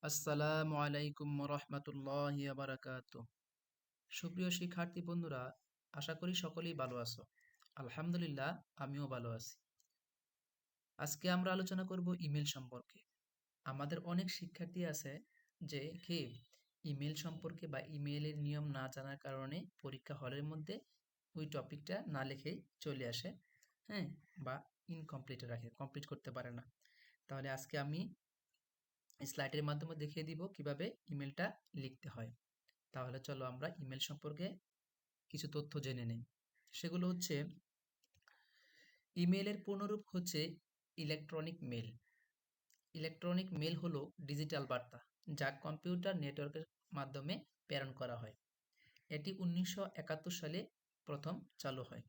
আসসালামু আলাইকুম রহমতুল্লাহি বারাকাতু। সুপ্রিয় শিক্ষার্থী বন্ধুরা, আশা করি সকলেই ভালো আছো। আলহামদুলিল্লাহ, আমিও ভালো আছি। আজকে আমরা আলোচনা করব ইমেল সম্পর্কে। আমাদের অনেক শিক্ষার্থী আছে যে কি ইমেল সম্পর্কে বা ইমেলের নিয়ম না জানার কারণে পরীক্ষা হলের মধ্যে ওই টপিকটা না লিখেই চলে আসে, হ্যাঁ, বা ইনকমপ্লিট রাখে, কমপ্লিট করতে পারে না। তাহলে আজকে আমি স্লাইডের মাধ্যমে দেখিয়ে দিব কিভাবে ইমেলটা লিখতে হয়। তাহলে চলো আমরা ইমেল সম্পর্কে কিছু তথ্য জেনে নিই। সেগুলো হচ্ছে, ইমেলের পূর্ণরূপ হচ্ছে ইলেকট্রনিক মেল। ইলেকট্রনিক মেল হলো ডিজিটাল বার্তা যা কম্পিউটার নেটওয়ার্কের মাধ্যমে প্রেরণ করা হয়। এটি 1971 সালে প্রথম চালু হয়।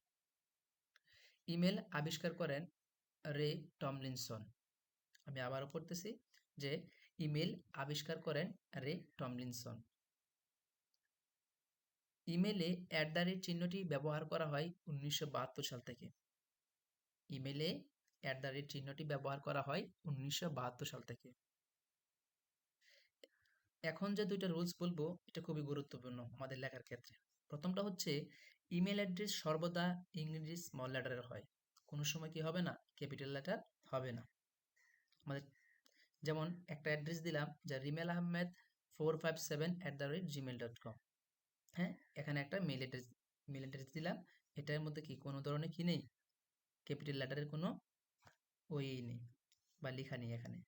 ইমেল আবিষ্কার করেন রে টমলিনসন। আমি আবারও পড়তেছি যে ইমেল আবিষ্কার করেন রে টমলিনসন। ইমেলে চিহ্নটি ব্যবহার করা হয় 1972 সাল থেকে। ইমেলে চিহ্নটি ব্যবহার করা হয় 1972 সাল থেকে। এখন যে দুইটা রুলস বলবো এটা খুবই গুরুত্বপূর্ণ আমাদের লেখার ক্ষেত্রে। প্রথমটা হচ্ছে, ইমেল অ্যাড্রেস সর্বদা ইংরেজি স্মল লেটারের হয়। কোনো সময় কি হবে না, ক্যাপিটাল লেটার হবে না। আমাদের যেমন একটা অ্যাড্রেস দিলাম যে rimelahmed457@gmail.com। হ্যাঁ, এখানে একটা মেল অ্যাড্রেস দিলাম। এটার মধ্যে কি কোনো ধরনের কি নেই, ক্যাপিটাল লেটারের কোনো ওই নেই বা লেখা নেই। এখানে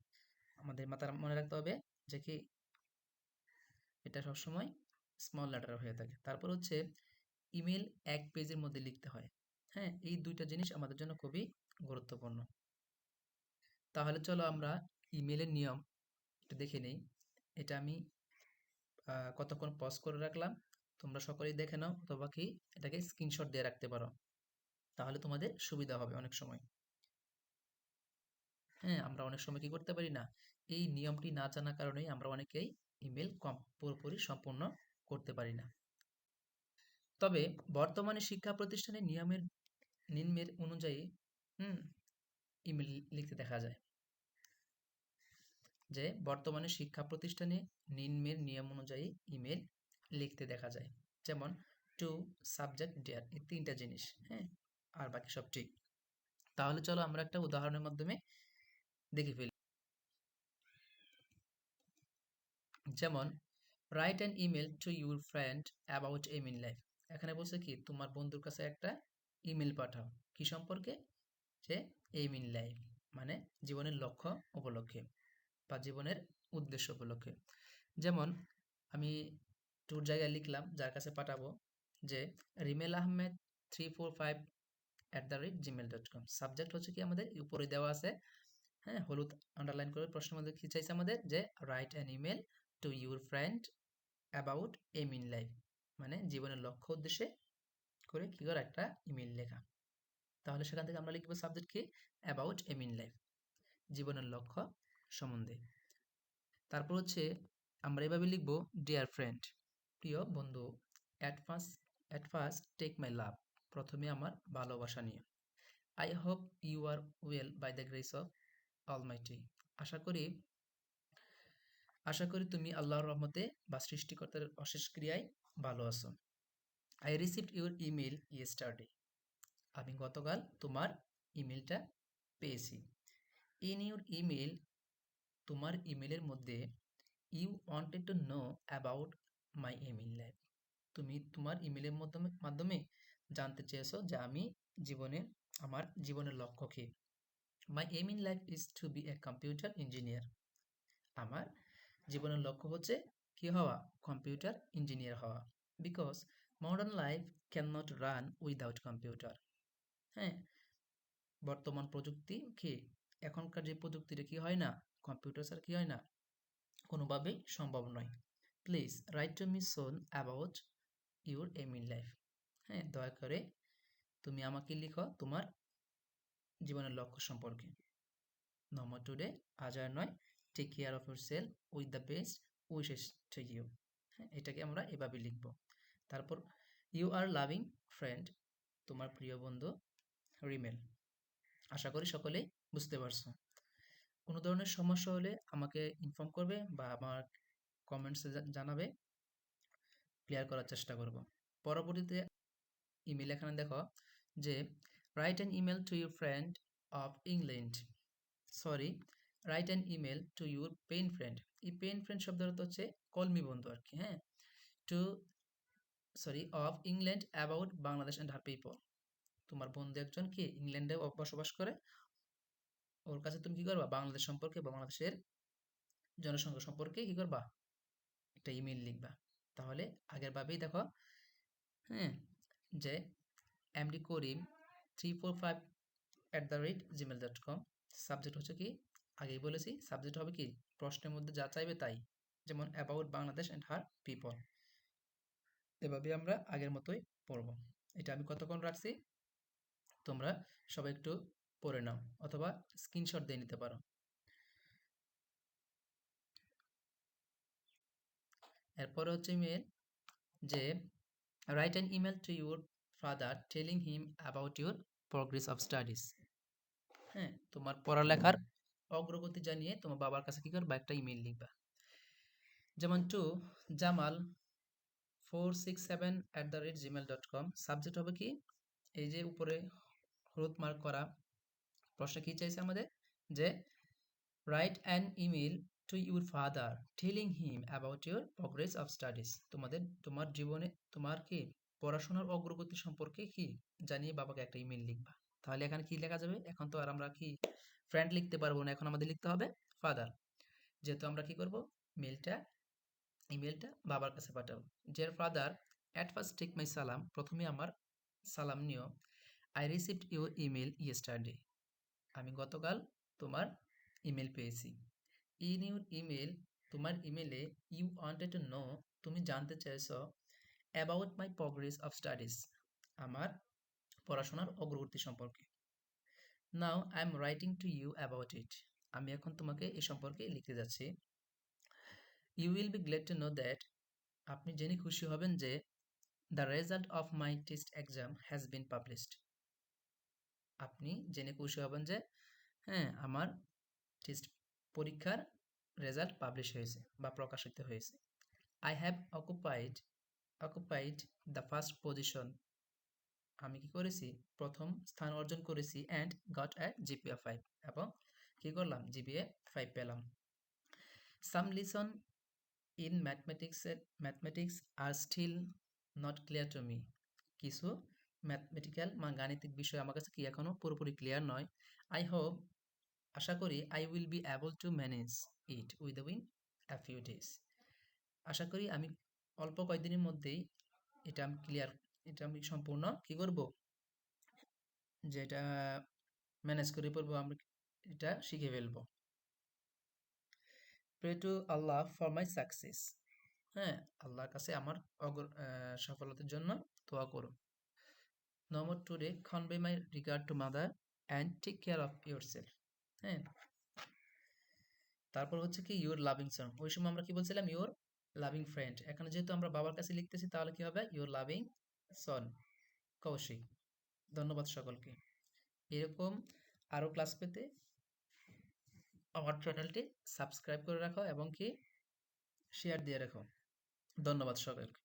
আমাদের মাথায় মনে রাখতে হবে যে কি এটা সবসময় স্মল লেটার হয়ে থাকে। তারপর হচ্ছে, ইমেল এক পেজের মধ্যে লিখতে হয়। হ্যাঁ, এই দুইটা জিনিস আমাদের জন্য খুবই গুরুত্বপূর্ণ। তাহলে চলো আমরা ইমেলের নিয়ম এটা দেখে নেই। এটা আমি কতক্ষণ পজ করে রাখলাম, তোমরা সকলেই দেখে নাও, অথবা কি এটাকে স্ক্রিনশট দিয়ে রাখতে পারো, তাহলে তোমাদের সুবিধা হবে অনেক সময়। হ্যাঁ, আমরা অনেক সময় কি করতে পারি না, এই নিয়মটি না জানার কারণেই আমরা অনেকেই ইমেল পুরোপুরি সম্পূর্ণ করতে পারি না। তবে বর্তমানে শিক্ষা প্রতিষ্ঠানে নিম্নের অনুযায়ী হুম ইমেল লিখতে দেখা যায়। যে বর্তমানে শিক্ষা প্রতিষ্ঠানে নিম্নের নিয়ম অনুযায়ী ইমেল লিখতে দেখা যায়। যেমন টু, সাবজেক্ট, ডিয়ার, এই তিনটা জিনিস। হ্যাঁ, আর বাকি সব ঠিক। তাহলে চলো আমরা একটা উদাহরণের মাধ্যমে দেখে ফেলি। যেমন, write an email to your friend about aim in life. এখানে বলছে কি, তোমার বন্ধুর কাছে একটা ইমেল পাঠাও কি সম্পর্কে, যে এম ইন লাইফ মানে জীবনের লক্ষ্য উপলক্ষে বা জীবনের উদ্দেশ্য উপলক্ষে। যেমন আমি টুর জায়গায় লিখলাম যার কাছে পাঠাবো যে rimelahmed345@gmail.com। সাবজেক্ট হচ্ছে কি আমাদের উপরে দেওয়া আছে, হ্যাঁ, হলুদ আন্ডারলাইন করে। প্রশ্নের মধ্যে কি চাইছে আমাদের, যে write an email to your friend about aim in life মানে জীবনের লক্ষ্য উদ্দেশ্যে করে কি করে একটা ইমেল লেখা। তাহলে সেখান থেকে আমরা লিখবো সাবজেক্ট কি, অ্যাবাউট এম ইন লাইফ, জীবনের লক্ষ্য সম্বন্ধে। তারপর হচ্ছে আমরা এভাবে লিখবো, ডিয়ার ফ্রেন্ড, প্রিয় বন্ধু, at first take my love, প্রথমে আমার ভালোবাসা নিয়ে। I hope you are well by the grace of almighty, আশা করি আশা করি তুমি আল্লাহর রহমতে বা সৃষ্টিকর্তার অশেষ ক্রিয়ায় ভালো আছো। I received your email yesterday, আমি গতকাল তোমার ইমেলটা পেয়েছি। ইন ইউর ইমেল, তোমার ইমেলের মধ্যে, you wanted to know about my aim in life, তুমি তোমার ইমেলের মাধ্যমে জানতে চেয়েছো যে আমি জীবনে আমার জীবনের লক্ষ্য কি। My aim in life is to be a computer engineer, আমার জীবনের লক্ষ্য হচ্ছে কি হওয়া, কম্পিউটার ইঞ্জিনিয়ার হওয়া। Because modern life can not run without computer, হ্যাঁ, বর্তমান প্রযুক্তি কি, এখনকার যে প্রযুক্তিটা কি হয় না, কম্পিউটার ছাড়া কি হয় না, কোনোভাবেই সম্ভব নয়। Please write to me soon about your aim in life, হ্যাঁ, দয়া করে তুমি আমাকে লিখো তোমার জীবনের লক্ষ্য সম্পর্কে। নম্বর টুডে, আজ আর নয়, take care of your self with the best wishes to you, হ্যাঁ, এটাকে আমরা এভাবে লিখব। তারপর ইউ আর লাভিং ফ্রেন্ড, তোমার প্রিয় বন্ধু রিমেল। আশা করি সকলেই বুঝতে পারছো। কোনো ধরনের সমস্যা হলে আমাকে ইনফর্ম করবে বা আমার কমেন্টসে জানাবে, ক্লিয়ার করার চেষ্টা করব। পরবর্তীতে ইমেল এখানে দেখো যে write an email to your friend of England, sorry, write an email to your pen friend. এই পেন ফ্রেন্ড শব্দের অর্থ হচ্ছে কলমি বন্ধু আর কি, হ্যাঁ। To sorry of England about Bangladesh and her people. তোমার বন্ধু একজন কি ইংল্যান্ডে বসবাস করে, ওর কাছে তুমি কি করবা বাংলাদেশ সম্পর্কে, বাংলাদেশের জনসংখ্যা সম্পর্কে কি করবা একটা ইমেল লিখবা। তাহলে আগের ভাবেই দেখো, হ্যাঁ, যে এমডি করিম 345@gmail.com, সাবজেক্ট হচ্ছে কি আগেই বলেছি, সাবজেক্ট হবে কি প্রশ্নের মধ্যে যা চাইবে তাই, যেমন about Bangladesh and her people. এভাবে আমরা আগের মতোই পড়ব। এটা আমি কতক্ষণ রাখছি তোমরা সবাই একটু পড়ে নাও অথবা স্ক্রিনশট দিয়ে নিতে পারো। এরপরে হচ্ছে ইমেল যে write an email to your father telling him about your progress of studies. হ্যাঁ, তোমার পড়ালেখার অগ্রগতি জানিয়ে তোমার বাবার কাছে কি করবা একটা ইমেল লিখবা। যেমন টু জামাল 467@gmail.com, সাবজেক্ট হবে কি এই যে উপরে হলুদ মার্ক করা প্রশ্ন কি চাইছে আমাদের, যে write an email to your father telling him about your progress of studies. তোমার জীবনে তোমার কি পড়াশোনার অগ্রগতি সম্পর্কে কি জানিয়ে বাবাকে একটা ইমেল লিখবা। তাহলে এখানে কি লেখা যাবে, এখন তো আর আমরা কি ফ্রেন্ড লিখতে পারবো না, এখন আমাদের লিখতে হবে ফাদার। যেহেতু আমরা কি করব ইমেলটা বাবার কাছে পাঠাবো। Dear father, at first take my সালাম, প্রথমে আমার সালাম নিও। I received your email yesterday, আমি গতকাল তোমার ইমেল পেয়েছি। ইন ইউর ইমেল, তোমার ইমেলে ইউ ওয়ান্টেড টু নো, তুমি জানতে চাইছো about my progress of studies, আমার পড়াশোনার অগ্রগতি সম্পর্কে। Now I am writing to you about it, আমি এখন তোমাকে এ সম্পর্কে লিখতে যাচ্ছি। You will be glad to know that, আপনি জেনে খুশি হবেন যে the result of my test exam has been published, আপনি জেনে খুশি হবেন যে হ্যাঁ আমার টেস্ট পরীক্ষার রেজাল্ট পাবলিশ হয়েছে বা প্রকাশিত হয়েছে। I have occupied the first position, আমি কি করেছি প্রথম স্থান অর্জন করেছি, অ্যান্ড গট এ জিপিএ 5, এবং কি করলাম জিপিএ 5 পেলাম। Some lesson in mathematics are still not clear to me, কিছু ম্যাথমেটিক্যাল গাণিতিক বিষয় আমার কাছে কি এখনো পুরোপুরি ক্লিয়ার নয়। আই হোপ, আশা করি, I will be able to manage it within a few days, আশা করি আমি অল্প কয়েকদিনের মধ্যেই এটা আমি সম্পূর্ণ কি করব, যেটা ম্যানেজ করে পড়বো, আমরা এটা শিখে ফেলবো। Pray to Allah for my success, হ্যাঁ, আল্লাহর কাছে আমার সফলতার জন্য দোয়া করুন। No more today convey my regard to mother and take care of yourself. হ্যাঁ, তারপর হচ্ছে কি ইউর লাভিং সন, ওই সময় আমরা কি বলছিলাম ইউর লাভিং ফ্রেন্ড, এখানে যেহেতু আমরা বাবার কাছে লিখতেছি তাহলে কি হবে ইউর লাভিং সন কৌশিক। ধন্যবাদ সকলকে। এরকম আরও ক্লাস পেতে আমার চ্যানেলটি সাবস্ক্রাইব করে রাখো এবং কি শেয়ার দিয়ে রাখো। ধন্যবাদ সকলকে।